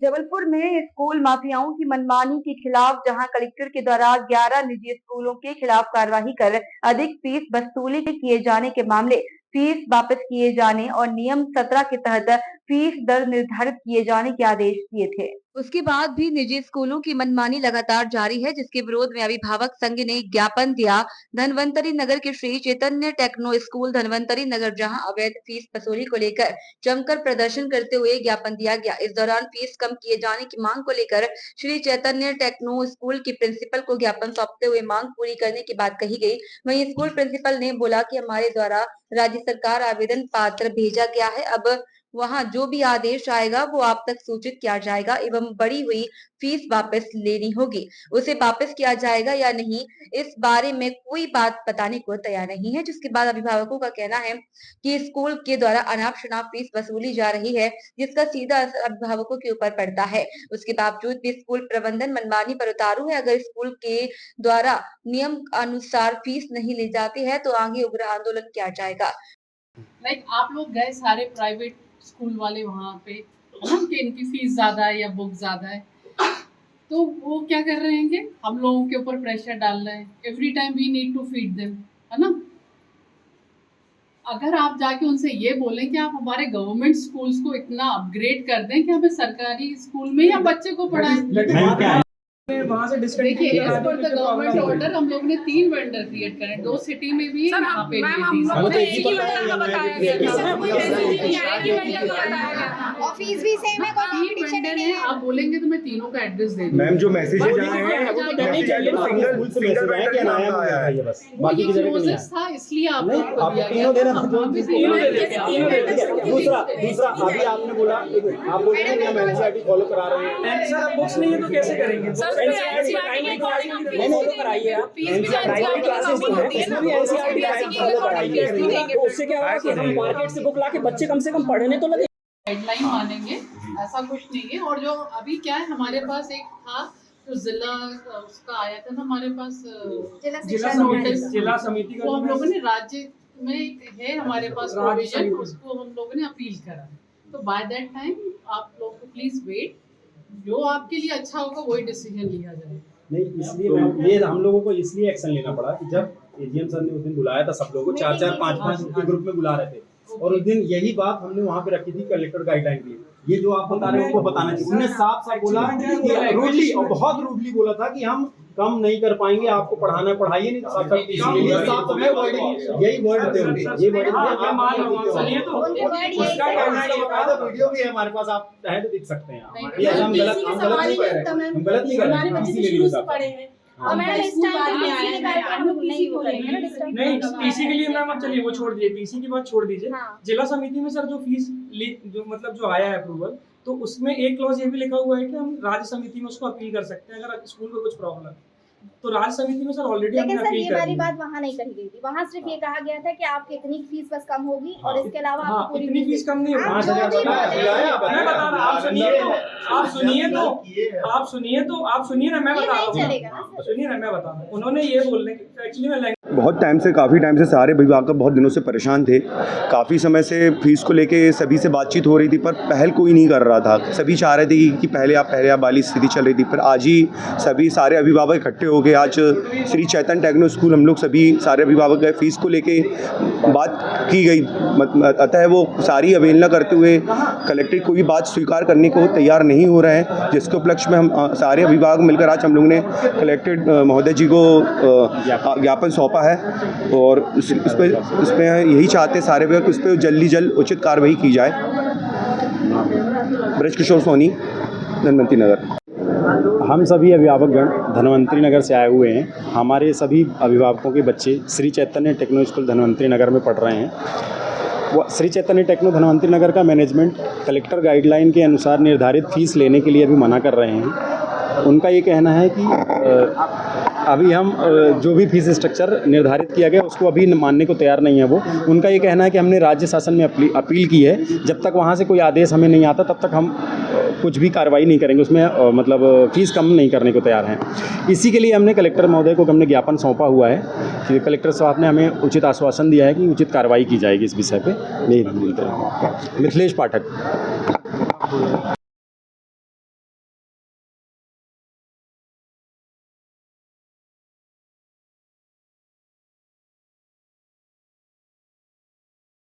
जबलपुर में स्कूल माफियाओं की मनमानी के खिलाफ जहां कलेक्टर के द्वारा 11 निजी स्कूलों के खिलाफ कार्रवाई कर अधिक फीस वसूली किए जाने के मामले, फीस वापस किए जाने और नियम 17 के तहत फीस दर निर्धारित किए जाने के आदेश दिए थे। उसके बाद भी निजी स्कूलों की मनमानी लगातार जारी है, जिसके विरोध में अभिभावक संघ ने ज्ञापन दिया। धनवंतरी नगर के श्री चैतन्य टेक्नो स्कूल धनवंतरी नगर जहां अवैध फीस वसूली को लेकर जमकर प्रदर्शन करते हुए ज्ञापन दिया गया। इस दौरान फीस कम किए जाने की मांग को लेकर श्री चैतन्य टेक्नो स्कूल की प्रिंसिपल को ज्ञापन सौंपते हुए मांग पूरी करने की बात कही गई। वहीं स्कूल प्रिंसिपल ने बोला कि हमारे द्वारा राज्य सरकार आवेदन पत्र भेजा गया है, अब वहां जो भी आदेश आएगा वो आप तक सूचित किया जाएगा एवं बढ़ी हुई फीस वापस लेनी होगी, उसे वापस किया जाएगा या नहीं, इस बारे में कोई बात बताने को तैयार नहीं है। जिसके बाद अभिभावकों का कहना है कि स्कूल के द्वारा अनाप शनाप फीस वसूली जा रही है, जिसका सीधा असर अभिभावकों के ऊपर पड़ता है। उसके बावजूद भी स्कूल प्रबंधन मनमानी पर उतारू है। अगर स्कूल के द्वारा नियम अनुसार फीस नहीं ली जाती है तो आगे उग्र आंदोलन किया जाएगा। आप लोग गए सारे प्राइवेट स्कूल वाले वहाँ पे कि इनकी फीस ज्यादा है या बुक ज्यादा है, तो वो क्या कर रहे हैं कि हम लोगों के ऊपर प्रेशर डाल रहे हैं। Every time we need to feed them, है ना। अगर आप जाके उनसे ये बोलें कि आप हमारे गवर्नमेंट स्कूल्स को इतना अपग्रेड कर दें कि हमें सरकारी स्कूल में या बच्चे को पढ़ाएं। वहाँ से देखिए, as per the government order हम लोग ने 3 वेंडर क्रिएट करे, 2 सिटी में भी यहाँ पे और फीस भी सेम है, कोई कंपटीशन नहीं है। आप बोलेंगे तो मैं तीनों का एड्रेस दे दूँ। मैम जो मैसेज था इसलिए आप लोग दूसरा अभी आपने बोला आप बोल रहे हैं हम एनसीईआरटी फॉलो करा रहे हैं। सर अब बुक्स नहीं है तो कैसे करेंगे? उससे क्या होगा कि हम मार्केट से बुक लाके बच्चे कम से कम पढ़ने तो लगे। गाइडलाइन मानेंगे, ऐसा कुछ नहीं है। और जो अभी क्या है, हमारे पास एक था तो जिला उसका आया था ना हमारे पास जिला समिति वो हम लोगों ने राज्य में है हमारे पास प्रोविजन, उसको हम लोगों ने अपील करा। तो बाय दैट टाइम आप लोग को प्लीज वेट, जो आपके लिए अच्छा होगा वही डिसीजन लिया जाएगा। नहीं, इसलिए ये हम लोगों को इसलिए एक्शन लेना पड़ा कि जब एजीएम सर ने उस दिन बुलाया था सब लोगों को 4-4 5-5 के ग्रुप में बुला रहे थे, और उस दिन यही बात हमने वहाँ पे रखी थी कलेक्टर गाइडलाइन की। ये जो आप बता रहे हैं उनको बताना चाहिए। उन्होंने साफ बोला कि रूडली और बहुत रूडली बोला था कि हम कम नहीं कर पाएंगे, आपको पढ़ाना पढ़ाइए नहीं। साफ यही वर्ड थे उनके, ये वर्ड वीडियो भी है हमारे पास, आप चाहे तो देख सकते हैं। हम गलत नहीं कर रहे हैं। नहीं, टीसी के लिए मैम चलिए वो छोड़ दीजिए, टीसी की बात छोड़ दीजिए। जिला समिति में सर जो फीस जो मतलब जो आया है अप्रूवल, तो उसमें एक क्लॉज ये भी लिखा हुआ है कि हम राज्य समिति में उसको अपील कर सकते हैं अगर स्कूल को कुछ प्रॉब्लम है। तो राज्य समिति में सर ऑलरेडी हमने अपील कर दी। ये वाली बात वहाँ नहीं कही गई थी, वहाँ सिर्फ ये कहा गया था कि आपकी इतनी फीस बस कम होगी और इसके अलावा आपको पूरी इतनी फीस कम नहीं होगी। आप सुनिए ना, मैं बता रहा हूँ। सुनिए ना, मैं बता रहा हूँ। उन्होंने ये बोलने एक्चुअली मैं काफ़ी टाइम से सारे अभिभावक बहुत दिनों से परेशान थे। काफ़ी समय से फीस को लेके सभी से बातचीत हो रही थी, पर पहल कोई नहीं कर रहा था। सभी चाह रहे थे कि पहले आप वाली स्थिति चल रही थी। पर आज ही सभी सारे अभिभावक इकट्ठे हो गए। आज श्री चैतन्य टेक्नो स्कूल हम लोग सभी सारे अभिभावक गए, फीस को लेके बात की गई। अतः वो सारी अवहेलना करते हुए कलेक्टर कोई बात स्वीकार करने को तैयार नहीं हो रहे हैं, जिसके उपलक्ष्य में हम सारे अभिभावक मिलकर आज हम लोग ने कलेक्टर महोदय जी को ज्ञापन सौंपा है। और इस पे यही चाहते सारे अभिभावक इस पर जल्द उचित कार्रवाई की जाए। ब्रजकिशोर सोनी, धनवंतरी नगर। हम सभी अभिभावकगण धनवंतरी नगर से आए हुए हैं। हमारे सभी अभिभावकों के बच्चे श्री चैतन्य टेक्नो स्कूल धनवंतरी नगर में पढ़ रहे हैं। वो श्री चैतन्य टेक्नो धनवंतरी नगर का मैनेजमेंट कलेक्टर गाइडलाइन के अनुसार निर्धारित फीस लेने के लिए अभी मना कर रहे हैं। उनका ये कहना है कि अभी हम जो भी फीस स्ट्रक्चर निर्धारित किया गया उसको अभी मानने को तैयार नहीं है। वो उनका ये कहना है कि हमने राज्य शासन में अपील की है, जब तक वहाँ से कोई आदेश हमें नहीं आता तब तक हम कुछ भी कार्रवाई नहीं करेंगे, उसमें मतलब फीस कम नहीं करने को तैयार हैं। इसी के लिए हमने कलेक्टर महोदय को हमने ज्ञापन सौंपा हुआ है कि कलेक्टर साहब ने हमें उचित आश्वासन दिया है कि उचित कार्रवाई की जाएगी इस विषय पर। नहीं मिलते। मिथिलेश पाठक।